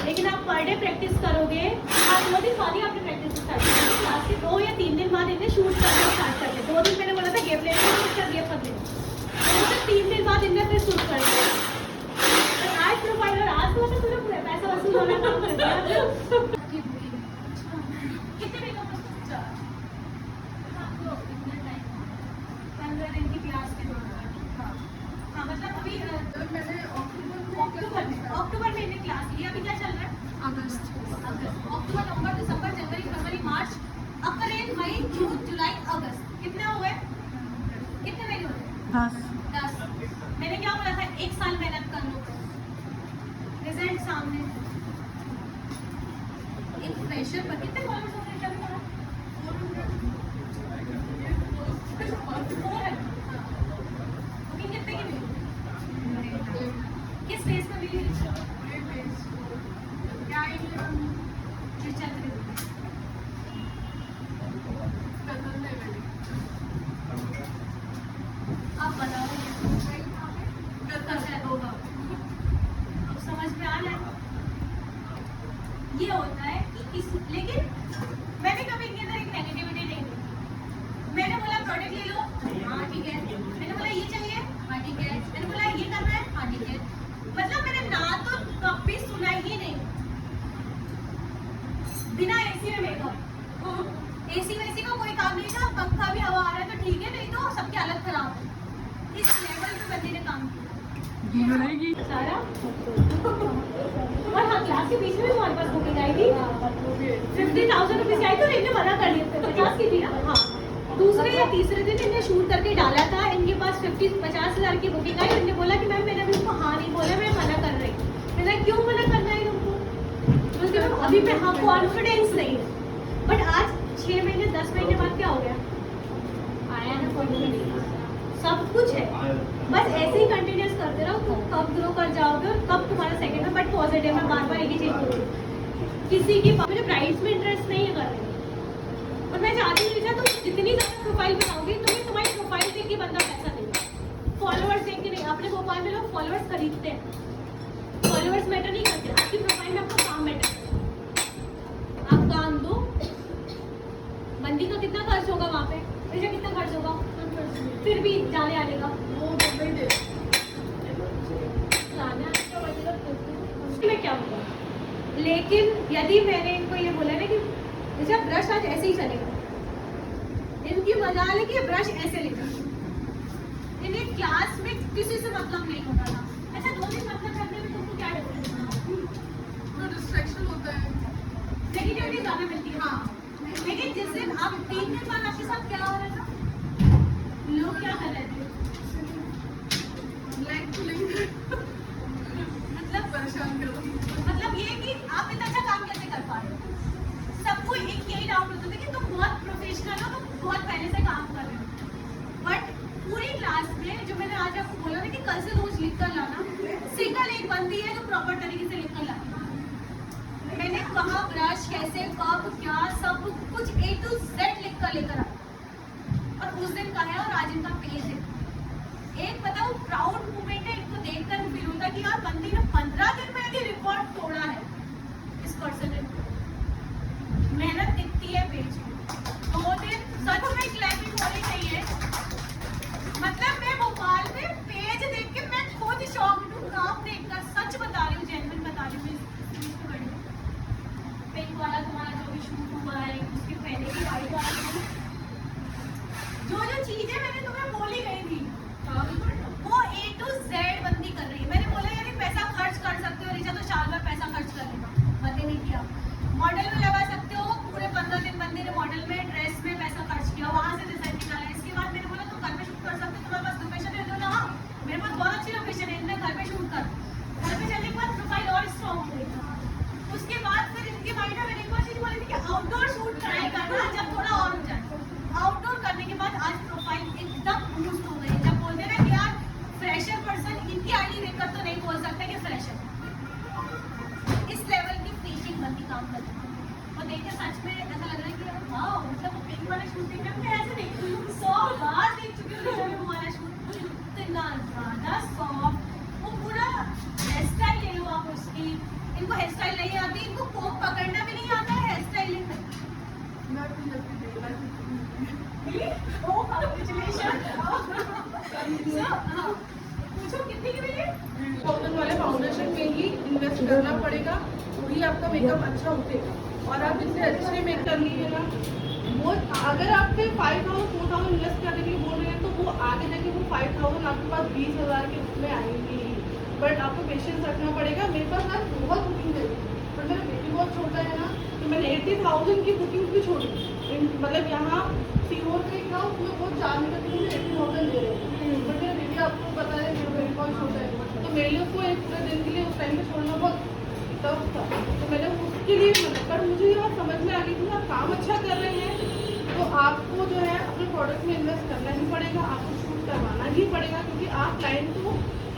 लेकिन आप per day practice करोगे, आप 2 दिन बाद ही आपने प्रैक्टिस स्टार्ट करोगे। क्लास के 2 या 3 दिन बाद इन्हें शूट करना स्टार्ट कर दिया। 2 दिन मैंने बोला था गेप लेने शूट कर दिया 15 दिन, 3 दिन बाद इन्हें फिर शूट कर दिया। आज प्रोफाइलर आज तो पूरा पूरा पैसा वसूल होना काम कर दिया। कितने मेकअप आपको कितना टाइम 15 दिन की क्लास के दौरान? हाँ मतलब अभी मैंने अक्टूबर में इन्हें क्लास ली। अभी क्या चल रहा है? अगस्त, अक्टूबर, नवंबर, दिसंबर, जनवरी, फरवरी, मार्च, अप्रैल, मई, जून, जुलाई, अगस्त। कितने हुए? कितने महीने हुए? 10। मैंने क्या बोला था? 1 साल मेहनत कर लो, रिजल्ट सामने। एक फ्रेशर पर कितने फॉलोअर्स हो फ्रेशर पर? 400। बुकिंग कितने की मिली? किस फेज में मिली? क्या जो चल रही आप बताओ होगा। अब समझ में आ रहा है। ये होता है कि लेकिन मैंने कभी इनके अंदर एक नेगेटिविटी नहीं दी। मैंने बोला प्रोडक्ट ले लो, हाँ ठीक है। मैंने बोला ये चाहिए, हाँ ठीक है। मैंने बोला ये करना है, हाँ ठीक है। मतलब मैंने ना तो कभी सुना ही नहीं। बिना एसी में मेकअप, एसी वैसी का कोई काम नहीं था। पंखा भी हवा आ रहा है तो ठीक है, नहीं तो सबकी हालत खराब है। इस लेवल पे बंदे ने काम किया सारा। और हाँ, क्लास के बीच में हमारे पास बुकिंग आई थी 50,000 रुपीज आई, तो इन्हें मना कर दिया। 50 की थी ना? हाँ। दूसरे या तीसरे दिन इन्हें शूट करके डाला था। इनके पास 50,000 की बुकिंग आई। इन्होंने बोला कि मैम मैंने अभी उनको हाँ नहीं बोला, मैं मना कर रही। मैंने क्यों मना करना है तुमको? क्योंकि अभी पे हाँ कॉन्फिडेंस नहीं है। बट आज 6 महीने 10 महीने बाद क्या हो गया? आया ना कॉन्फिडेंस, सब कुछ है। बस ऐसे ही कंटिन्यूस करते रहो, तुम कब ग्रो कर जाओगे और कब तुम्हारा सेकंड में। बट पॉजिटिव में बार बार एक ही चीज बोलूँ, किसी की मुझे प्राइस में इंटरेस्ट नहीं है करने। और मैं चाहती हूँ तुम जितनी ज्यादा प्रोफाइल बनाओगी, तुम्हें तुम्हारी प्रोफाइल देख के बंदा पैसा देगा, फॉलोअर्स देख के नहीं। अपने भोपाल में लोग फॉलोअर्स खरीदते हैं, फॉलोअर्स मैटर नहीं करते। आपकी प्रोफाइल में आपको काम मैटर करता है। आप काम दो, बंदी का कितना खर्च होगा वहाँ पे, पैसा कितना खर्च होगा, फिर भी जाने आने का मैं क्या बोला। लेकिन यदि मैंने इनको ये बोला ना कि जैसे ब्रश आज ऐसे ही चलेगा, इनकी मजा है कि ब्रश ऐसे लेगा। इन्हें क्लास में किसी से मतलब नहीं होता था। अच्छा 2 दिन मतलब करने में तुमको क्या डिस्ट्रैक्शन होता है, नेगेटिविटी ज्यादा मिलती है। हाँ, लेकिन जिस दिन आप 3 दिन बाद आपके साथ क्या हो रहा था, लोग क्या कर रहे थे? मतलब परेशान करो। मतलब ये कि आप इतना अच्छा काम कैसे कर पा रहे हो? सबको एक यही डाउट होता था कि तुम बहुत प्रोफेशनल हो, तुम बहुत पहले से काम कर रहे हो। बट पूरी क्लास में जो मैंने आज आपको बोला ना कि कल से रोज लिख कर लाना, सिंगल एक बंदी है जो प्रॉपर तरीके से लिख कर लाना। मैंने कहा ब्रश कैसे, कब, क्या, सब कुछ A to Z लिख कर लेकर आ। और उस दिन का है और आज इनका पेज है। एक बताओ प्राउड मोमेंट है, इनको देखकर फील होता है कि यार बंदी ने 15 दिन में भी रिकॉर्ड तोड़ा है। इस पर्सन ने मेहनत दिखती है पेज में। 2 दिन सच में क्लाइमिंग होनी चाहिए। मतलब मैं भोपाल में पेज देख के मैं खुद शॉक हूँ, काम देखकर। सच बता रही हूँ, जेन्युइन बता रही हूँ। पिंक वाला तुम्हारा जो भी शूट हुआ है, उसके पहले की वाइट वाला जो चीजें मैंने तुम्हें बोली गई थी वो A to Z बंदी कर रही है। मैंने बोला यार पैसा खर्च कर सकते हो रीचा, तो साल भर पैसा खर्च कर लेगा, बंदे नहीं किया। मॉडल में लगा सकते हो, पूरे 15 दिन बंदे ने मॉडल में ड्रेस में पैसा खर्च किया, वहां से रिजल्ट निकाला। इसके बाद मैंने बोला तुम घर पे शूट कर सकते हो, तुम्हारे पास लोकेशन है? ना, मेरे पास बहुत अच्छी लोकेशन है, इनने घर पे शूट कर। घर पे चलने के बाद प्रोफाइल और स्ट्रॉन्ग हो गई। उसके बाद फिर इनके माइंड में मैंने एक बार चीज बोली थी कि आउटडोर शूट ट्राई करना, जब थोड़ा और हो जाए। आउटडोर करने के बाद आज प्रोफाइल एकदम बूस्ट हो गई। जब बोलते ना कि यार फ्रेशर पर्सन इनकी आईडी देखकर तो नहीं बोल सकता कि फ्रेशर, इस लेवल की फिनिशिंग बनती काम करती है। और देखिए सच में ऐसा लग रहा है कि वाओ, मतलब पिंक वाला शूट देखना मैं ऐसे नहीं 100 बार देख चुकी हूँ। वो वाला शूट इतना ज्यादा सॉफ्ट, वो पूरा हेयर स्टाइल ले लो आप उसकी, इनको हेयर स्टाइल नहीं आती, इनको कोक पकड़ना भी नहीं आता है हेयर स्टाइलिंग में। पूछो कितनी की मिली? कॉटन वाले फाउंडेशन में ही इन्वेस्ट करना पड़ेगा, वही आपका मेकअप अच्छा उठेगा। और आप जितने अच्छे मेक कर लिए ना, वो अगर आपके 5000 4000 इन्वेस्ट करने के लिए बोल रहे हैं तो वो आगे जाके वो 5000 आपके पास 20,000 के उसमें आएंगे ही। बट आपको पेशेंस रखना पड़ेगा। मेरे पास आज बहुत बुकिंग है, बट मेरा बेबी बहुत छोटा है ना, तो मैंने 80,000 की बुकिंग भी छोड़ी। मतलब यहाँ सीहोर पे था, उसमें वो 4 मीटर के लिए 80,000 दे रहे हैं। बट मेरा बेबी आपको पता है मेरा बेबी बहुत छोटा है, तो मेरे लिए उसको एक पूरे दिन के लिए उस टाइम पे छोड़ना बहुत टफ था। तो मैंने उसके लिए मना, पर मुझे ये बात समझ में आ गई थी आप काम अच्छा कर रहे हैं तो आपको जो है अपने प्रोडक्ट में इन्वेस्ट करना ही पड़ेगा, आपको शूट करवाना ही पड़ेगा, क्योंकि आप क्लाइंट को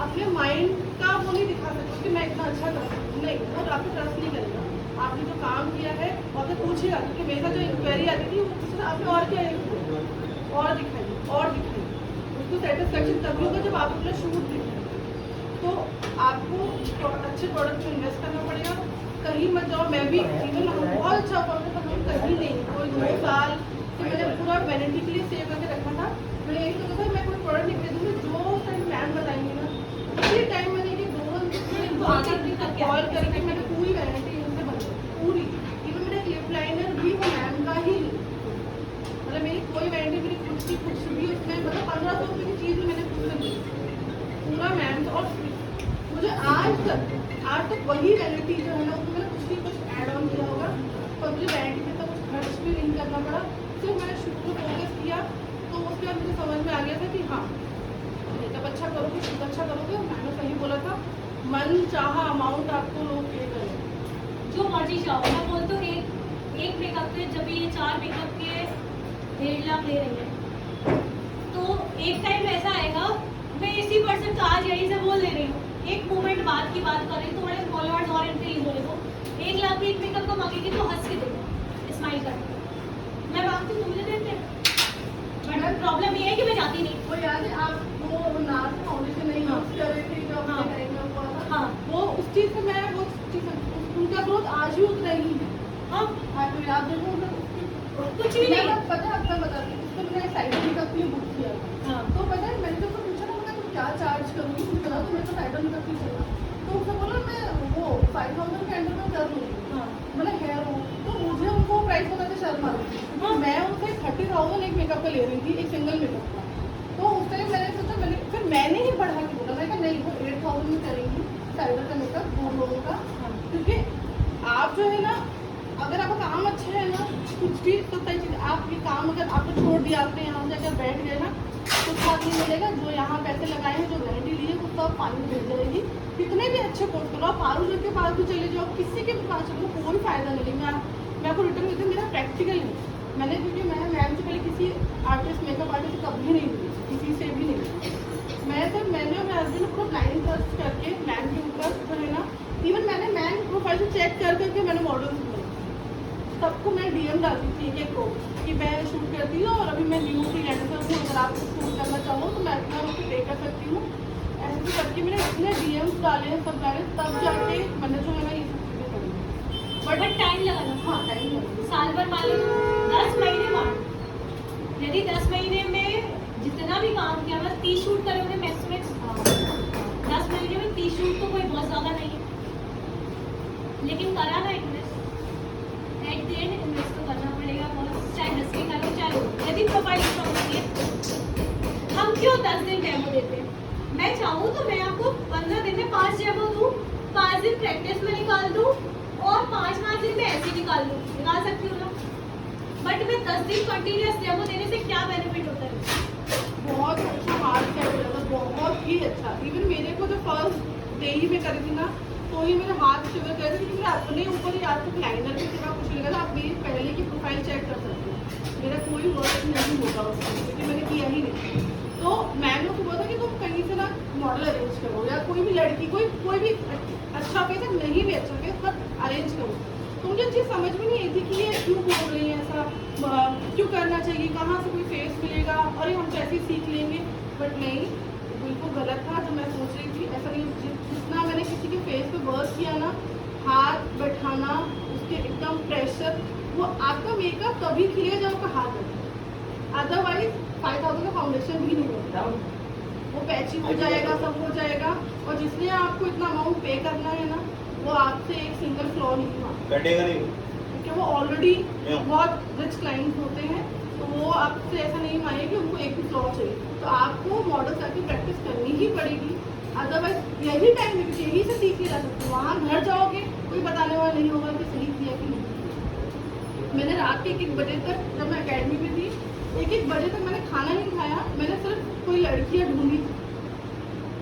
अपने माइंड का वो नहीं दिखा सकते कि मैं इतना अच्छा कर सकती हूँ, नहीं, और आपको ट्रस्ट नहीं करेगा। आपने जो काम किया है और तो पूछेगा, क्योंकि मेरे साथ जो इंक्वायरी आती थी वो पूछता आपने और क्या है, और दिखाइए और दिखाइए। उसको सेटिस्फेक्शन तभी होगा जब आप अपना शूट दिखाएं। तो आपको अच्छे प्रोडक्ट में इन्वेस्ट करना पड़ेगा, कहीं मत जाओ। मैं भी इवन बहुत अच्छा प्रोडक्ट था, मैं कहीं नहीं, कोई 2 साल तो मैंने पूरा वैनिटी के लिए सेव करके रखा था। मैंने यही सोचा था मैं कोई प्रोडक्ट नहीं खरीदूँगी, जो टाइम मैम बताएंगे ना उसी टाइम मैंने कि 2 कॉल करके मैंने पूरी वैनिटी उनसे बनवाई, पूरी। इवन मेरा लिप लाइनर भी वो मैम का ही, मतलब मेरी कोई वैनिटी मेरी खुद की कुछ भी उसमें, मतलब 1500 रुपये की चीज़ मैंने खुद से ली पूरा मैम। और मुझे आज तक वही वैनिटी जो है ना उसमें मैंने कुछ भी कुछ ऐड ऑन किया होगा, और मुझे वैनिटी में तो कुछ खर्च भी नहीं करना पड़ा। सिर्फ मैंने शुरू को फोकस किया, तो उसके बाद मुझे समझ में आ गया था कि हाँ मेकअप अच्छा करोगे, शूट अच्छा करोगे। मैंने सही बोला था, मन चाहा अमाउंट आपको लोग पे करें, जो मर्जी चाहो। मैं बोलती हूँ एक मेकअप के, जब ये 4 मेकअप के 1.5 लाख ले रही है, तो एक टाइम ऐसा आएगा, मैं इसी पर्सन का आज यही से बोल दे रही हूँ, एक मोमेंट बाद की बात कर रही हूँ, थोड़े फॉलोअर्स और इंक्रीज हो रहे हो, 1 लाख की एक मेकअप का मांगेगी तो हंस के देगा, स्माइल करके। मैं मांगती हूँ, मुझे देते हैं, बट प्रॉब्लम ये है कि मैं जाती नहीं। वो याद है आप वो नार्स फाउंडेशन नहीं यूज कर रहे थे जो हाँ। अपने टाइम में हुआ था, हाँ। वो उस चीज़ से मैं वो चीज़ उनका ग्रोथ आज भी उतना ही है। हाँ, आपको याद देखो कुछ भी नहीं है। पता है, आपका बताती हूँ, उसको मैंने साइड मेकअप के लिए बुक किया था। हाँ। तो पता है मैंने तो पूछा ना, मैं तुम क्या चार्ज करूँगी, मुझे बता तो मैं तो साइड मेकअप ही चला, तो उसने बोला मैं वो 5000 के अंडर में कर लूँगी। हाँ। मतलब हेयर हो, तो मुझे उनको प्राइस बता के शर्म आ रही थी। हाँ। मैं उनसे 30,000 एक मेकअप का ले रही थी, एक सिंगल मेकअप का। तो उस टाइम मैंने सोचा, फिर मैंने ही बढ़ा के बोला, मैं कहा नहीं वो 8,000 में करेंगी साइडर का मेकअप 2 लोगों का। क्योंकि आप जो है ना, अगर आपका काम अच्छा है ना, कुछ भी तो सही चीज़, आप ये काम अगर आपने छोड़ दिया, आपने यहाँ से अगर बैठ गए ना, कुछ बात नहीं मिलेगा। जो यहाँ पैसे लगाए हैं, जो गारंटी ली है, वो सब पानी में मिल जाएगी। कितने भी अच्छे कोर्स करो, आप पारू के पास भी चले जाओ, किसी के भी पास चलो, कोई फायदा नहीं। मैं आपको रिटर्न देती हूँ, मेरा प्रैक्टिकल है। मैंने क्योंकि मैं मैम से पहले किसी आर्टिस्ट मेकअप आर्टिस्ट कभी नहीं मिली, किसी से भी नहीं। मैंने और मेरे हस्बैंड पूरा ब्लाइंड ट्रस्ट करके मैम के ऊपर जो है ना, इवन मैंने मैम प्रोफाइल से चेक कर करके मैंने मॉडल्स बनाई, सबको मैं DM डालती थी एक को कि मैं शूट करती हूँ और अभी मैं न्यू फ्रीलांसर हूँ, अगर आप शूट करना चाहो तो मैं अपना रुपये पे कर सकती हूँ। ऐसे करके मैंने इतने DMs डाले हैं, सब डाले, तब जाके मैंने जो है ना ये सब चीज़ें करी। बट टाइम लगा ना। हाँ टाइम लगा। साल भर मान लो 10 महीने मान, यदि 10 महीने में जितना भी काम किया, बस 30 शूट करे उन्हें मैक्सिमम 10 महीने में 30 शूट तो कोई बहुत ज़्यादा नहीं है, लेकिन करा ना invest, at the end invest तो करना पड़ेगा बहुत, चाहे 10 के करो चाहे यदि प्रोफाइल स्ट्रॉन्ग होती है। हम क्यों 10 दिन डेमो देते हैं? मैं चाहूँ तो मैं आपको 15 दिन में 5 डेमो दूँ, 5 दिन प्रैक्टिस में निकाल दूँ और 5 दिन में ऐसे निकाल सकती हूँ ना। बट मैं 10 दिन कंटिन्यूस डेमो देने से क्या बेनिफिट होता है? बहुत अच्छा हार्ड कैप था, बहुत ही अच्छा। इवन मेरे को जो फर्स्ट डे ही में करी थी ना, तो ही मेरे हाथ शिवर कर रहे थे, क्योंकि मेरे अपने ऊपर ही आज तक लाइनर के सिवा कुछ नहीं लगा। आप मेरी पहले की प्रोफाइल चेक कर सकते हो, मेरा कोई वर्क नहीं होगा उसमें, क्योंकि मैंने किया ही नहीं। तो मैम ने बोला था कि तुम कहीं से ना मॉडल अरेंज करो, या कोई भी लड़की कोई भी अच्छा फेस है, नहीं भी अच्छा फेस, बट अरेंज करो। तो मुझे चीज़ समझ में नहीं आई थी कि ये क्यों बोल रही है ऐसा, क्यों करना चाहिए, कहाँ से कोई फेस मिलेगा, अरे हम तो ऐसे ही सीख लेंगे। बट नहीं, बिल्कुल गलत था जो मैं सोच रही थी। ऐसा नहीं, जितना मैंने किसी के फेस पे वर्क किया ना, हाथ बैठाना, उसके एकदम प्रेशर, वो आपका मेकअप तभी खिलेगा जब आपका हाथ बैठे, अदरवाइज 5000 का फाउंडेशन भी नहीं होता, वो पैची हो जाएगा, सब हो जाएगा। और जिसने आपको इतना अमाउंट पे करना है ना, वो आपसे एक सिंगल फ्लॉ नहीं हुआ कटेगा नहीं, क्योंकि वो ऑलरेडी बहुत रिच क्लाइंट होते हैं, तो वो आपसे ऐसा नहीं मांगे कि उनको एक भी फ्लॉ चाहिए। तो आपको मॉडल करके प्रैक्टिस करनी ही पड़ेगी, अदरवाइज यही टाइम है, यही से सीख के जा सकते। वहाँ घर जाओगे कोई बताने वाला नहीं होगा कि सही किया कि नहीं। मैंने रात के 1-1 बजे तक, जब मैं अकेडमी में थी, 1-1 बजे तक मैंने खाना नहीं खाया, मैंने सिर्फ कोई लड़कियाँ ढूंढी,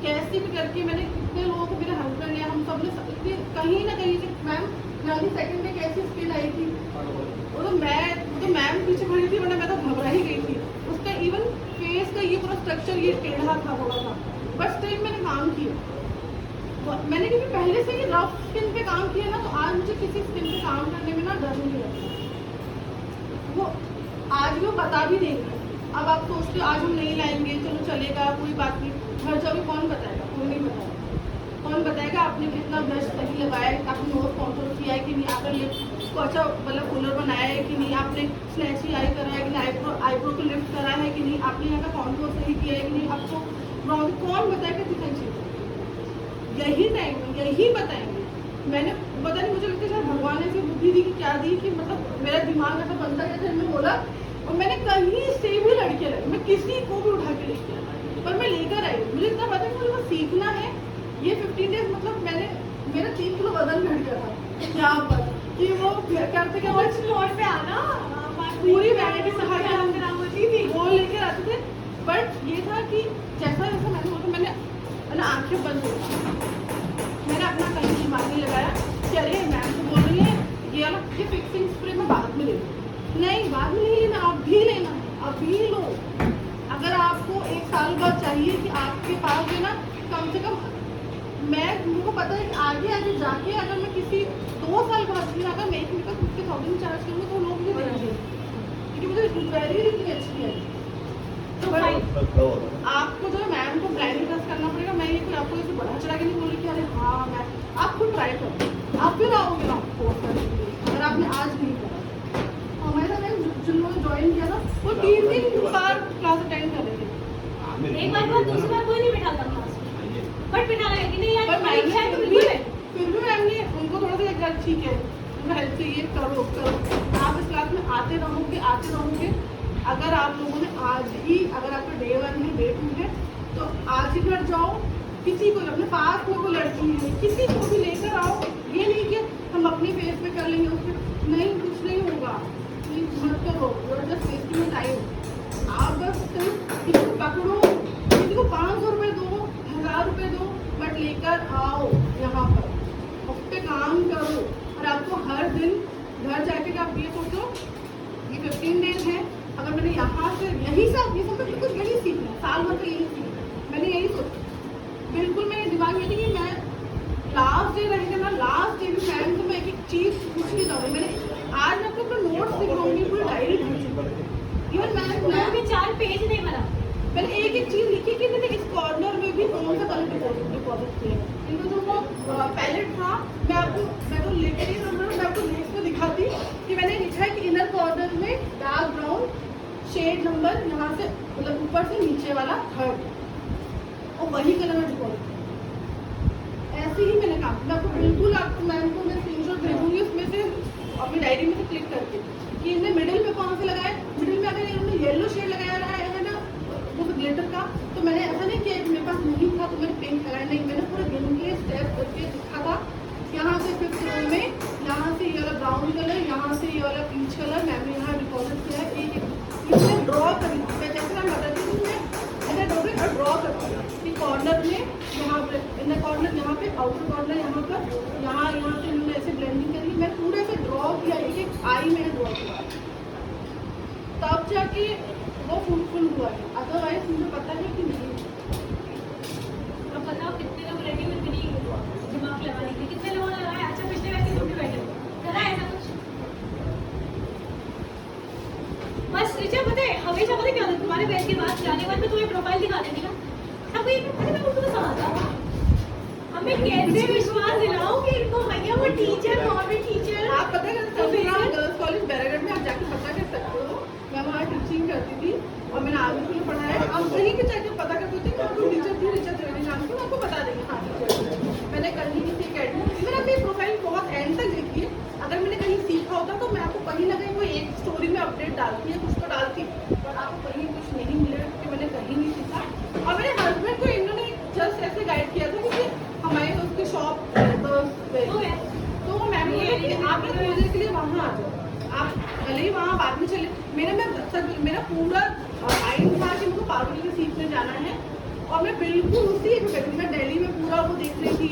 कैसे भी करके मैंने कितने लोगों को, मेरे हस्बैंड या हम सब ने कहीं ना कहीं से, मैम जल्दी सेकंड में कैसी स्किल आई थी, वो तो मैम पीछे खड़ी थी, वरना मैं तो घबरा ही गई थी। उसका इवन फेस का ये पूरा स्ट्रक्चर ये टेढ़ा था थोड़ा सा, बट स्टिल मैंने काम किया। मैंने क्योंकि पहले से ही रफ स्किन पे काम किया ना, तो आज मुझे किसी स्किन पे काम करने में ना डर नहीं लगता। वो आज भी वो बता भी देंगे। अब आप सोचते हो आज हम नहीं लाएंगे, चलो चलेगा, कोई बात नहीं, घर जाओगे कौन बताएगा, कोई नहीं बताएगा। कौन बताएगा आपने कितना ब्रश सही लगाया है, आपने नोज कॉन्ट्रोल किया है कि नहीं, आपने लिप्स को अच्छा मतलब कूलर बनाया है कि नहीं, आपने स्नैची आई करा है कि नहीं, आईब्रो को लिफ्ट करा है कि नहीं, आपने यहाँ का कॉन्ट्रोल सही किया है कि नहीं, आपको ब्राउन कौन बताएगा कितना चीज़, यही टाइम में यही बताएंगे। मैंने पता नहीं, मुझे लगता है शायद भगवान ने ऐसी बुद्धि दी कि क्या दी कि मतलब मेरा दिमाग ऐसा बनता है, जैसे मैं बोला, और मैंने कहीं से भी लड़के लाई, मैं किसी को भी उठा के लेके आई, पर मैं लेकर आई। मुझे इतना पता है मुझे बस सीखना है। ये 15 डेज मतलब मेरा 3 किलो वजन घट गया था यहाँ पर, कि वो करते क्या फ्लोर पे आना, पूरी वैरायटी सहा के हम होती थी, वो लेकर आते थे। बट ये था कि जैसा जैसा मैंने बोला, मैंने आंखें बंद हो गई, मैंने अपना कहीं दिमाग नहीं लगाया कि अरे मैम तो बोल रही है ये वाला ये फिक्सिंग स्प्रे मैं बाद में ले लूँ, नहीं बाद में नहीं लेना, अभी लेना, अभी लो। अगर आपको 1 साल बाद चाहिए कि आपके पास है ना कम से कम, मुझको पता है कि आगे आगे जाके अगर मैं किसी 2 साल बाद भी अगर मैं 50,000 चार्ज करूँगी तो लोग मुझे देंगे, क्योंकि मुझे ज्वेलरी इतनी अच्छी है। तो आपको जो है मैम को ब्रांडिंग टेस्ट करना पड़ेगा। मैं ये कोई आपको ऐसे बढ़ा चढ़ा के नहीं बोल रही कि अरे हाँ मैं, आप खुद ट्राई करो, आप फिर आओगे ना कोर्स करने के लिए, अगर आपने आज नहीं करा। हमारे साथ जिन लोगों ने ज्वाइन किया था वो 3 बार क्लास अटेंड कर रहे थे, एक बार बाद दूसरी बार कोई नहीं बिठाता क्लास में, बट बिठाना है कि नहीं यार, पर परीक्षा है तो फिर बिल्कुल है। भी मैम ने उनको थोड़ा सा लगा ठीक है तुम्हें हेल्प चाहिए, करो करो, आप इस क्लास में आते रहोगे। अगर आप लोगों ने आज ही, अगर आपका डे 1 है डे 2 है, तो आज ही घर जाओ, किसी को अपने पास में कोई लड़की है किसी को भी लेकर आओ। ये नहीं कि हम अपनी फेस पे कर लेंगे, उसमें नहीं, कुछ नहीं होगा, प्लीज मत करो, जस्ट वेस्टिंग टाइम। आप बस सिर्फ किसी को पकड़ो, किसी को 500 रुपये दो, 1000 रुपये दो, बट लेकर आओ यहाँ पर, उस पर काम करो। और आपको हर दिन घर जाके आप ये सोचो, ये 15 डेज है, अगर मैंने यहाँ से यही सब ये सब तो बिल्कुल यही सीखना है, साल भर तो यही सीखना, मैंने यही सोचा। बिल्कुल मेरे दिमाग में थी कि मैं लास्ट डे रहेगा ना, लास्ट डे भी मैम को मैं एक चीज़ पूछ के जाऊँगी। मैंने आज मैं आपको नोट्स लिखवाऊंगी, पूरी डायरी लिखी, इवन मैं भी 4 पेज नहीं बना, मैंने एक चीज़ लिखी कि मैंने इस कॉर्नर में भी कौन सा कलर डिपॉजिट किया है। इनको जो वो पैलेट था, मैं तो लेके नहीं समझ, मैं आपको नेक्स्ट में दिखाती कि मैंने लिखा है कि इनर कॉर्नर में डार्क ब्राउन शेड नंबर यहाँ से मतलब ऊपर से नीचे वाला 3rd, और वही कलर में डिपॉजिट किया। ऐसे ही मैंने काम, मैं आपको बिल्कुल आपको मैम को मैं स्क्रीनशॉट भेजूंगी उसमें से, अपनी डायरी में से क्लिक करके कि इनने मिडिल में कौन से लगाए। मिडिल में अगर इन्होंने येलो शेड लगाया है ना वो ग्लिटर का, तो मैंने ऐसा नहीं किया कि मेरे पास नहीं था तो मैंने पिंक लगाया, नहीं, मैंने पूरे गिन के स्टेप करके लिखा था। यहाँ से 5th रो में, यहाँ से ये वाला ब्राउन कलर, यहाँ से ये वाला पीच कलर मैंने यहाँ डिपॉजिट किया है। एक इसमें ड्रॉ करी, मैं जैसे मैं बताती हूँ, मैं ऐसा ड्रॉ करती हूँ कि कॉर्नर में यहाँ पे इनर कॉर्नर, यहाँ पे आउटर कॉर्नर, यहाँ पर यहाँ से इन्होंने ऐसे ब्लेंडिंग करी, मैं पूरे से ड्रॉ किया, एक आई में ड्रॉ किया, तब जाके वो फुल हुआ है, अदरवाइज मुझे पता है कि नहीं। अब बताओ कितने लोग रेडी हुए नहीं दिमाग लगाने के, कितने लोगों ने लगाया। अच्छा पिछले वैसे तुम भी बैठे करा ऐसा कुछ, बस टीचर पता है हमेशा पता क्या होता है, तुम्हारे बैच के बाद जाने के बाद में तुम्हें प्रोफाइल दिखा देंगे ना, अब ये पता मैं उनको समझता हूँ, हमें कैसे विश्वास दिलाऊं कि इनको भैया वो टीचर गवर्नमेंट टीचर आप पता है गर्ल्स कॉलेज बैरागढ़ में आप जाके पता कर सकते हो। मैं वहाँ टीचिंग करती थी और मैंने आगे के लिए पढ़ाया। आप कहीं भी जाके पता करते थे कि आपको टीचर थी, टीचर त्रिवेदी नाम की, आपको बता देंगे हाँ टीचर। मैंने कहीं किसी अकेडमी, मैंने अपनी प्रोफाइल बहुत एंड तक देखी है। अगर मैंने कहीं सीखा होता तो मैं आपको कहीं ना कहीं वो एक स्टोरी में अपडेट डालती है, कुछ तो डालती, पर आपको कहीं कुछ नहीं मिलेगा क्योंकि मैंने कहीं नहीं सीखा। और मेरे हस्बैंड को इन्होंने जस्ट ऐसे गाइड किया था क्योंकि हमारे उसकी शॉप तो वो मैम बोले कि आप लोग पूजे के लिए वहाँ आ जाओ, आप भले ही वहाँ बाद में चले। मेरा पूरा माइंड था कि मुझे पार्वती के सीखने जाना है और मैं बिल्कुल उसी एक बैठी। मैं दिल्ली में पूरा वो देख रही थी,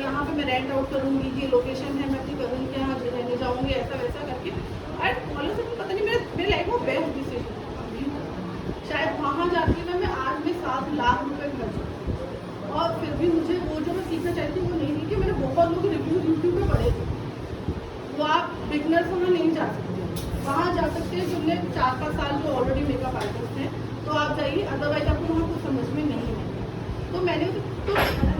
यहाँ पे मैं रेंट आउट करूँगी, ये लोकेशन है, मैं अपनी कज़न के यहाँ रहने जाऊँगी, ऐसा वैसा करके। एंड कॉलेज से पता नहीं मेरे लाइफ में बेस्ट डिसीजन शायद वहाँ जाके ना मैं आज में 7 लाख रुपए खर्च और फिर भी मुझे वो जो मैं सीखना चाहती हूँ वो नहीं थी। कि मैंने बहुत लोग रिव्यूज यूट्यूब पे पढ़े थे, वो आप बिगनर्स वहाँ नहीं जा सकते। वहाँ जा सकते हैं जिनने 4-5 साल जो ऑलरेडी मेकअप आर्टिस्ट हैं तो आप जाइए, अदरवाइज आपको वहाँ कुछ समझ में नहीं है। तो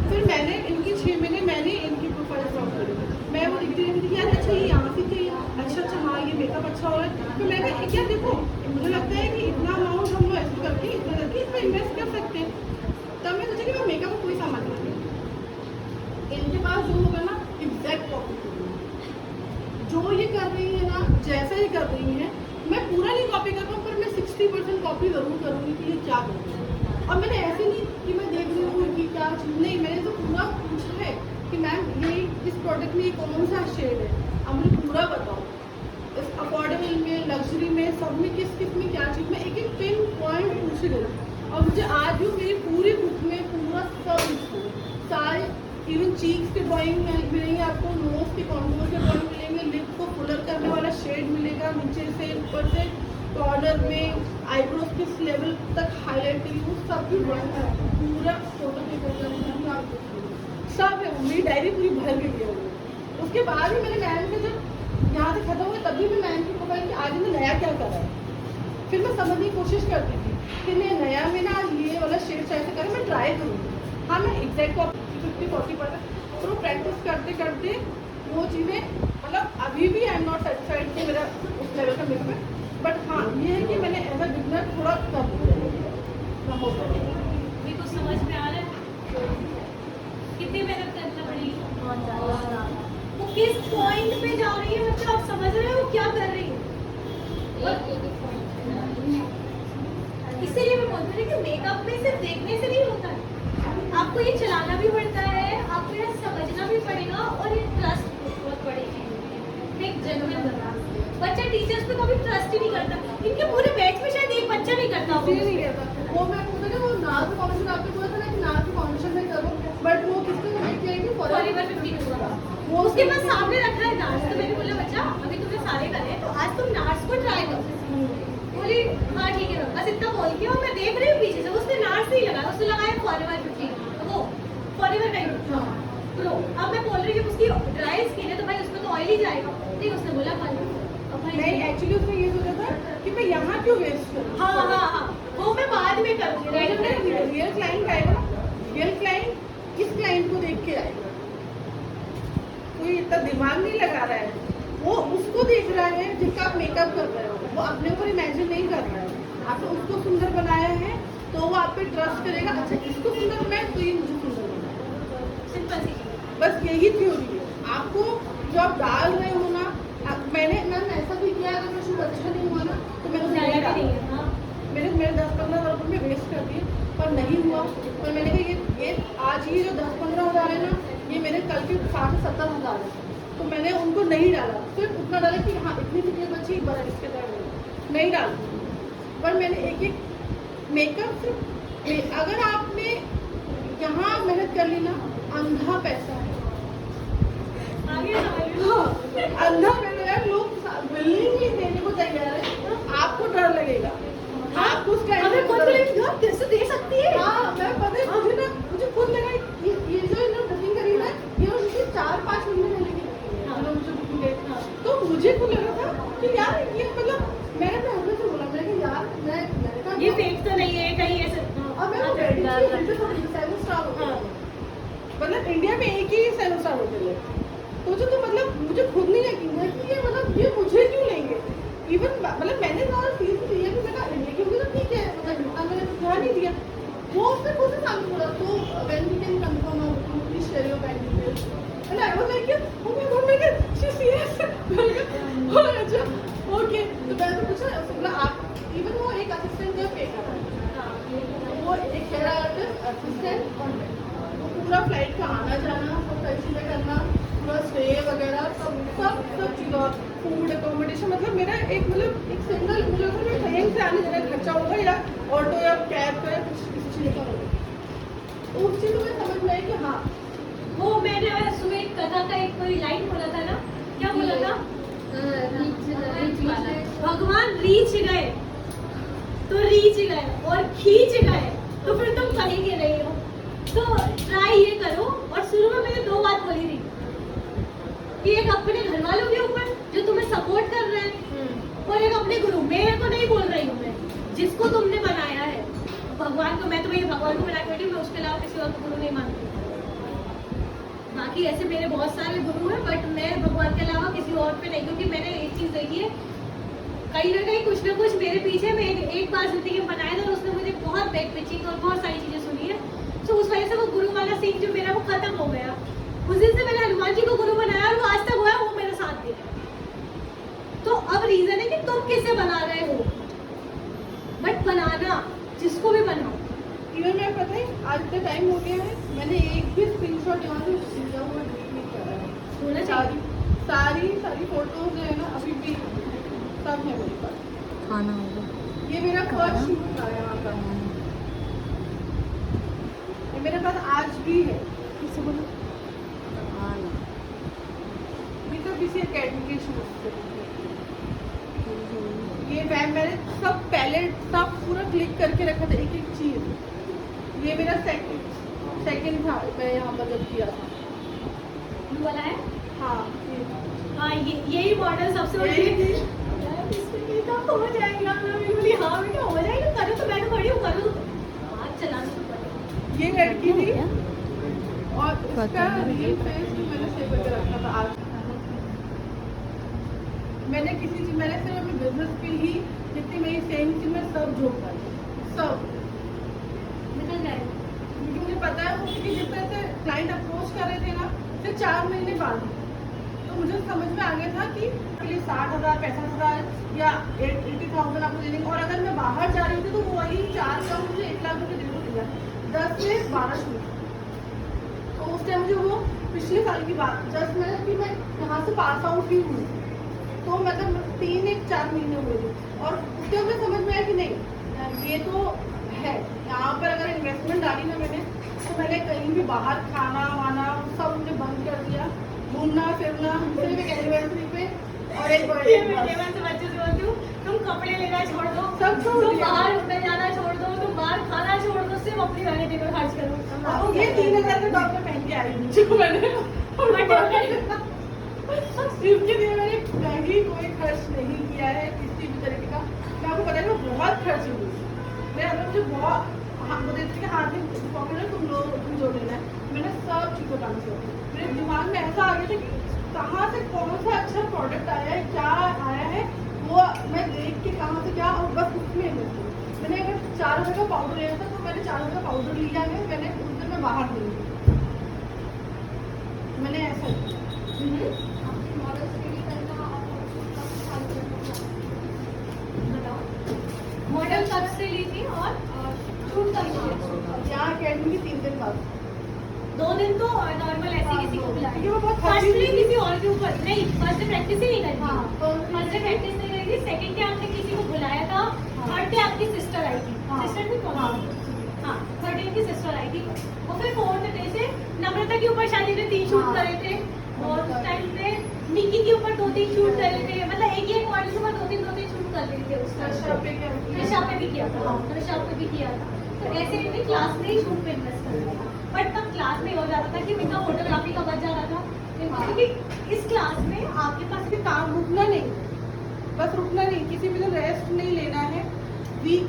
फिर मैंने इनकी 6 महीने मैंने इनकी प्रोफाइल ड्रॉप करी। मैं वो दिखती रहती थी यार अच्छा ये यहाँ से थी, अच्छा हाँ ये मेकअप अच्छा हो रहा है। तो मैं कहा क्या देखो मुझे लगता है कि इतना अमाउंट हम लोग ऐसे करके इतना करके इसमें इन्वेस्ट कर सकते हैं। तब मैं सोचा कि मैं मेकअप में कोई सामान नहीं, इनके पास जो होगा ना एग्जैक्ट कॉपी जो ये कर रही है ना, जैसा ये कर रही है मैं पूरा नहीं कॉपी कर पाऊँ, पर मैं 60% कॉपी जरूर करूँगी कि ये क्या कर रही है। और मैंने ऐसे नहीं कि मैं देख रही हूँ कि क्या चीज़, नहीं मैंने तो पूरा पूछा है कि मैम ये इस प्रोडक्ट में कौन सा शेड है, अब मुझे पूरा बताओ। इस अफोर्डेबल में, लग्जरी में, सब में किस किस में क्या चीज़, मैं एक एक पिन पॉइंट पूछ गई। और मुझे आज भी मेरी पूरी बुक में पूरा सब सारे इवन चीक्स के ड्राइंग मिलेंगे आपको, नोज के कॉन्टूर के ड्राइंग मिलेंगे, लिप को फुलर करने वाला शेड मिलेगा, नीचे से ऊपर से कॉर्नर में आईब्रोज किस लेवल तक हाईलाइट करी वो सब भी ड्राइंग है, पूरा फोटो पे सब है। मेरी डायरी पूरी भर गई है। उसके बाद भी मैंने मैम से जब यहाँ से खत्म हुआ तब भी मैं मैम की प्रोफाइल कि आज मैं नया क्या कर रहा है, फिर मैं समझने की कोशिश करती थी कि मैं नया में ना आज ये वाला शेड कैसे करें, मैं ट्राई करूँगी। हाँ मैं एग्जैक्ट 50-40% तो प्रैक्टिस करते करते वो चीज़ें मतलब अभी भी आई एम नॉट सेटिस्फाइड कि मेरा उस लेवल का मेकअप है, बट हाँ ये है कि मैंने एज अ बिगनर थोड़ा कम हो गया। ये कुछ समझ में आ रहा है कितनी मेहनत करना पड़ेगी, वो किस पॉइंट पे जा रही है, मतलब आप समझ रहे हो वो क्या कर रही है। इसीलिए मैं बोलती हूँ कि मेकअप में सिर्फ देखने से नहीं होता है, आपको ये चलाना भी पड़ता है, आपको ये समझना भी पड़ेगा और ये ट्रस्ट बहुत पड़ेगी एक जेन्युइन बंदा। बच्चा टीचर्स पे कभी ट्रस्ट ही नहीं करता, इनके पूरे बैच में शायद एक बच्चा नहीं करता होगा। नहीं करता वो मैं पूछा ना वो नाज फाउंडेशन आपने बोला था ना कि नाज फाउंडेशन में करो, बट वो किसको कनेक्ट किया फॉरएवर 52 का वो उसके पास सामने रखा है नार्स। तो मैंने बोला बच्चा अभी तुमने सारे करे तो आज तुम नार्स को ट्राई करो। बोली हाँ ठीक है बस इतना बोल के और मैं देख रही हूँ पीछे से उसने नार्स नहीं लगाया, उसने लगाया फॉरएवर 50 वो फॉरएवर का ही प्रो। अब मैं बोल रही हूँ उसकी ड्राई स्किन है तो भाई उसमें तो ऑयल ही जाएगा, नहीं उसने बोला नहीं एक्चुअली उसने ये सोचा था कि मैं यहाँ क्यों वेस्ट करूँ। हाँ वो मैं बाद में करूँगी। रियल क्लाइंट आएगा ना, रियल क्लाइंट इस क्लाइंट को देख के आएगा, कोई इतना दिमाग नहीं लगा रहा है, वो उसको देख रहा है जिसका आप मेकअप कर रहे हो, वो अपने ऊपर इमेजिन नहीं कर रहा है। आपने उसको सुंदर बनाया है तो वो आप पे ट्रस्ट करेगा, अच्छा इसको सुंदर बनाया तो ये मुझे सुंदर बनाया। सिंपल सी बस यही थ्योरी है। आपको जो आप डाल रहे हो ना, मैंने ऐसा भी किया अगर मेरा शूट अच्छा नहीं हुआ ना तो मैंने नहीं डाला, मेरे 10-15 हज़ार रुपये में वेस्ट कर दिए, पर नहीं हुआ पर मैंने कहा ये आज ही जो 10-15 हज़ार है ना ये मेरे कल के 60-70 हज़ार है, तो मैंने उनको नहीं डाला, सिर्फ उतना डाला कि हाँ इतनी वीडियो बची बड़ा रिश्तेदार नहीं डाल। पर मैंने एक मेकअप सिर्फ अगर आपने यहाँ मेहनत कर ली ना, अंधा पैसा है, अंधा पैसा है, लोग willingly देने को तैयार है, आपको डर लगेगा, आपको उसका कैसे दे सकती है। हाँ मैं पता है मुझे खुद लगा ये जो इन्होंने बुकिंग करी ना ये मुझे 4-5 महीने पहले की मुझे बुकिंग गई, तो मुझे खुद लगा था कि यार ये मतलब मैंने अपने हस्बैंड से बोला मैंने कहा यार मैंने कहा ये फेक तो नहीं है कहीं ऐसे। और मैं 7 स्टार होटल, मतलब इंडिया में एक ही 7 स्टार होटल है, सोचो तो मतलब मुझे खुद नहीं यकीन है कि ये मतलब ये मुझे क्यों लेंगे। इवन मतलब मैंने नॉर्मल फील भी किया कि मैंने कहा क्योंकि तो ठीक है मतलब इतना मैंने तो ध्यान नहीं दिया। वो उसने खुद ही सामने बोला तो when we can confirm please share your bank details and I was like oh my God मैं शी सीरियस अच्छा ओके। तो मैंने तो पूछा बोला आप इवन वो एक असिस्टेंट जो पे कर रहा है वो एक हेयर असिस्टेंट वो पूरा फ्लाइट का आना जाना सब चीज़ें करना पूरा स्टे वगैरह सब चीज़ और फूड अकोमोडेशन मतलब मेरा एक मतलब एक सिंगल मुझे ट्रेन से आने जाने का खर्चा होगा या ऑटो या कैब का या कुछ किसी चीज़ का होगा। तो उस चीज़ में समझ में आया कि हाँ वो मैंने सुबह एक कथा का एक कोई लाइन बोला था ना, क्या बोला था? भगवान रीच गए तो रीच गए और खींच गए तो फिर तुम कहेंगे नहीं हो। तो ट्राई ये करो। और शुरू में मैंने 2 बात बोली थी कि एक अपने घर वालों के ऊपर जो तुम्हें सपोर्ट कर रहे हैं और एक अपने गुरु। मेरे को नहीं बोल रही हूँ मैं, जिसको तुमने बनाया है भगवान को। मैं तो भैया भगवान को बना के बैठी, मैं उसके अलावा किसी और को गुरु नहीं मानती। बाकी ऐसे मेरे बहुत सारे गुरु हैं बट मैं भगवान के अलावा किसी और पे नहीं, क्योंकि मैंने एक चीज देखी है कहीं ना कहीं कुछ ना कुछ मेरे पीछे में एक बार जिंदगी में बनाया था और उसने मुझे बहुत बैक पिचिंग और बहुत सारी चीजें सुनी है। तो उस वजह से वो गुरु वाला सीन जो मेरा वो खत्म हो गया। उस दिन से मैंने हनुमान जी को गुरु बनाया और वो आज तक हुआ वो मेरे साथ दे रहा। तो अब रीजन है कि तुम किसे बना रहे हो, बट बनाना जिसको भी बनाओ। इवन मैं पता है आज का टाइम हो गया है मैंने एक भी स्क्रीनशॉट यहाँ से लिया हुआ डिलीट नहीं करा है। होना सारी फोटोज जो है ना अभी भी सब है मेरे पास। खाना होगा ये मेरा फर्स्ट शूट था यहाँ का, ये मेरे पास आज भी है। किसी बोलो ये तो किसी अकेडमी के शूट थे। ये मैंने सब पैलेट सब पूरा क्लिक करके रखा था एक एक चीज। ये मेरा सेकंड था मैं यहाँ पर जब किया था। ब्लू वाला है। हाँ हाँ यही मॉडल सबसे बड़ी हो जाएगा। मैं बोली हाँ बेटा हो जाएगा, करो तो मैं तो बड़ी हूँ, करो हाथ चलाना तो पड़ेगा। ये लड़की थी और इसका रियल फेस भी मैंने सेव करके रखा था। आज मैंने किसी चीज मैंने सिर्फ अपने बिजनेस के ही जितनी मेरी सेम चीज में सब झोंक डाली सब निकल जाए। क्योंकि मुझे पता है वो किसी जिस तरह से क्लाइंट अप्रोच कर रहे थे ना फिर 4 महीने बाद तो मुझे समझ में आ गया था कि 60,000 65,000 या 80,000 आपको दे देंगे। और अगर मैं बाहर जा रही थी तो वही 4 का मुझे 1 लाख रुपये देने को दिया 10 से 12 शूट। तो उस टाइम मुझे वो पिछले साल की बात जस्ट मैं यहाँ से पास आउट ही हुई तो मतलब 3-4 महीने हुए थे। और उसके मुझे समझ में आया कि नहीं ये तो है यहाँ पर अगर इन्वेस्टमेंट डाली ना मैंने तो मैंने कहीं भी बाहर खाना वाना सब मुझे बंद कर दिया। घूमना फिरना सिर्फ एक एनिवर्सरी पे और एक बर्थडे से बच्चे से बोलती हूँ तुम कपड़े लेना छोड़ दो, सब छोड़ तुम दिया। बाहर घूमने जाना छोड़ दो, तुम बाहर खाना छोड़ दो, सिर्फ अपनी वैनिटी पर खर्च करो। ये 3,000 का टॉप में पहन के आई हूँ जो मैंने इसके लिए मैंने कहीं कोई खर्च नहीं किया है किसी भी तरीके का। मैं आपको पता है मैं बहुत खर्च हुई मैं अंदर मुझे बहुत मुझे इसके हाथ में पॉकेट तुम जो लेना है मैंने सब चीज़ों का मेरे दिमाग में ऐसा आ गया था कि कहाँ से कौन सा अच्छा प्रोडक्ट आया है क्या आया है वो मैं देख के कहाँ से क्या और बस उसमें मैंने अगर 4 रुपये का पाउडर लिया था तो मैंने 4 रुपये का पाउडर लिया है मैंने उस दिन मैं बाहर ले ली मैंने ऐसा किया। मॉडल कब से ली थी और शूट कब से? यहाँ अकेडमी के 3 दिन बाद 2 दिन तो नॉर्मल ऐसे किसी को बुलाया। क्योंकि वो बहुत फर्स्ट थकी डे हुई किसी और के ऊपर नहीं, फर्स्ट डे प्रैक्टिस ही नहीं करी। हाँ, फर्स्ट डे प्रैक्टिस नहीं करी थी। सेकंड डे आपने किसी को बुलाया था। थर्ड डे आपकी सिस्टर आई थी। हाँ। सिस्टर भी कौन? हाँ थर्ड डे की सिस्टर आई थी। और फिर फोर्थ डे से नम्रता के ऊपर शादी ने 3 शूट हाँ। करे थे और उस टाइम पे निक्की के ऊपर 2-3 शूट करे थे। मतलब एक ही मॉडल के ऊपर 2-3 शूट कर रहे थे। उस त्रिशा पे भी किया था। त्रिशा पे भी किया था। तो ऐसे इन्हें क्लास में ही शूट पे इन्वेस्ट कर दिया। बट तब क्लास में हो जाता था कि इनका फोटोग्राफी का बच जाता था। क्योंकि इस क्लास में आपके पास भी काम रुकना नहीं बस रुकना नहीं किसी भी दिन रेस्ट नहीं लेना है। वीक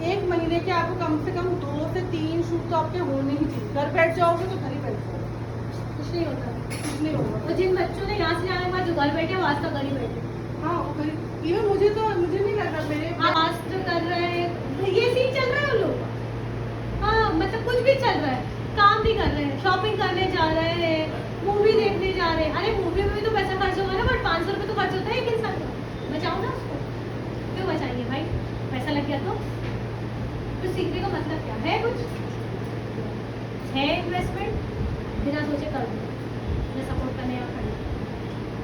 1 महीने के आपको कम से कम 2 से 3 शूट तो आपके होने ही चाहिए। घर बैठ जाओगे तो घर ही बैठ जाओगे कुछ नहीं होता। कुछ नहीं होगा। और जिन बच्चों ने यहाँ से जाने के बाद घर बैठे हो, आज तक घर ही बैठे। हाँ इवन मुझे नहीं लग रहा मेरे आज तो कर रहे हैं, ये सीन चल रहा है उन लोग का। हाँ मतलब कुछ भी चल रहा है, काम भी कर रहे हैं, शॉपिंग करने जा रहे हैं, मूवी देखने जा रहे हैं। अरे मूवी में भी तो पैसा खर्च होगा ना, बट 500 रुपये तो खर्च होता है एक इंसान का। बचाओ ना उसको, क्यों बचाएंगे भाई? पैसा लग गया तो सीखने का मतलब क्या है? कुछ है इन्वेस्टमेंट, बिना सोचे कर दो। मैं सपोर्ट करने यहाँ खड़ी हूँ।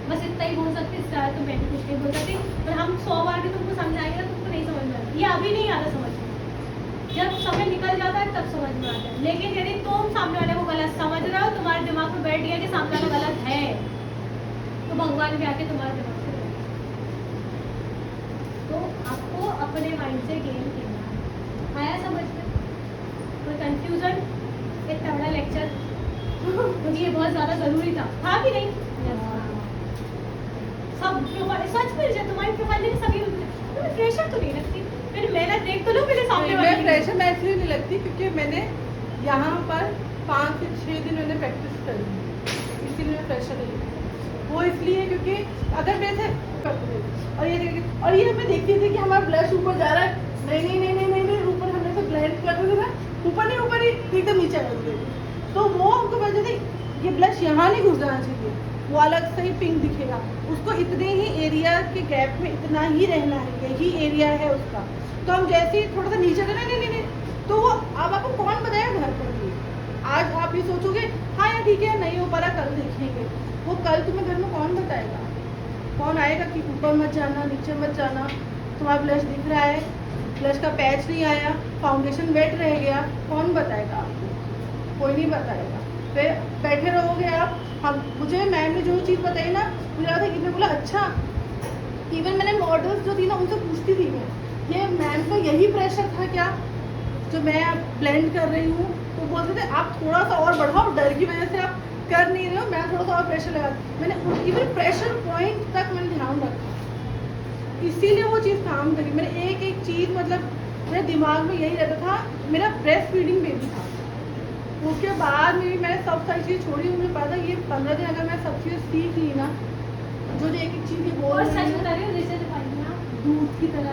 बस इतना ही बोल सकती, इससे ज़्यादा तो मैं भी कुछ नहीं बोल सकती। पर हम 100 बार भी तुमको समझाएंगे ना, तुमको नहीं समझ में आता। ये अभी नहीं आता समझ में, जब समय निकल जाता है तब समझ में आता है। लेकिन यदि तुम सामने वाले को गलत समझ रहे हो, तुम्हारे दिमाग में बैठ गया कि सामने वाला गलत है, तो भगवान भी आके तुम्हारे दिमाग से बैठ। तो आपको अपने माइंड से गेम खेलना है। आया समझ में? कोई कंफ्यूजन? इतना बड़ा लेक्चर मुझे ये बहुत ज़्यादा ज़रूरी था कि नहीं? सब प्रोफाइल सच में तुम्हारी प्रोफाइल में सभी तुम्हें प्रेशर तो नहीं लगती? फिर मेहनत देख तो लो मेरे सामने मैं प्रेशर मैं इसलिए नहीं लगती क्योंकि मैंने यहाँ पर 5 से 6 दिन मैंने प्रैक्टिस करी, इसीलिए मैं प्रेशर नहीं लगती। वो इसलिए क्योंकि अगर वैसे और ये हमें देखती थी कि हमारा ब्लश ऊपर जा रहा है, नहीं ऊपर हमने तो ब्लेंड करते थे ना, ऊपर ही एकदम नीचे आ जाते थे। तो वो हमको कहते थे ये ब्लश यहाँ नहीं घुस जाना चाहिए, वो अलग से ही पिंक दिखेगा, उसको इतने ही एरिया के गैप में इतना ही रहना है, यही एरिया है उसका। तो हम जैसे ही थोड़ा सा नीचे गए नहीं तो वो अब आपको कौन बताएगा घर पर भी? आज आप ये सोचोगे हाँ यार ठीक है नहीं हो पा रहा, कल देखेंगे, वो कल तुम्हें घर में कौन बताएगा? कौन आएगा कि ऊपर मत जाना, नीचे मत जाना, तुम्हारा ब्लश दिख रहा है, ब्लश का पैच नहीं आया, फाउंडेशन वेट रह गया, कौन बताएगा आपको? कोई नहीं बताएगा। फिर बैठे रहोगे आप। हम मुझे मैम ने जो चीज़ बताई ना, मुझे लगा था कि बोला अच्छा, इवन मैंने मॉडल्स जो थी ना उनसे पूछती थी मैं, ये मैम का यही प्रेशर था क्या जो मैं ब्लेंड कर रही हूँ? तो बोलते थे आप थोड़ा सा और बढ़ाओ, डर की वजह से आप कर नहीं रहे हो, मैं थोड़ा सा और प्रेशर लगा। मैंने इवन प्रेशर पॉइंट तक मैंने ध्यान रखा, इसीलिए वो चीज़ काम करी। मेरे एक चीज़ मतलब मेरे दिमाग में यही रहता था, मेरा ब्रेस्ट फीडिंग बेबी था। उसके बाद में भी मैंने सब सारी चीज़ छोड़ी। मुझे पता था ये 15 दिन अगर मैं सब चीज़ सीख ली ना, जो एक चीज़ बोल और सच बता रही हूँ, जैसे दूध की तरह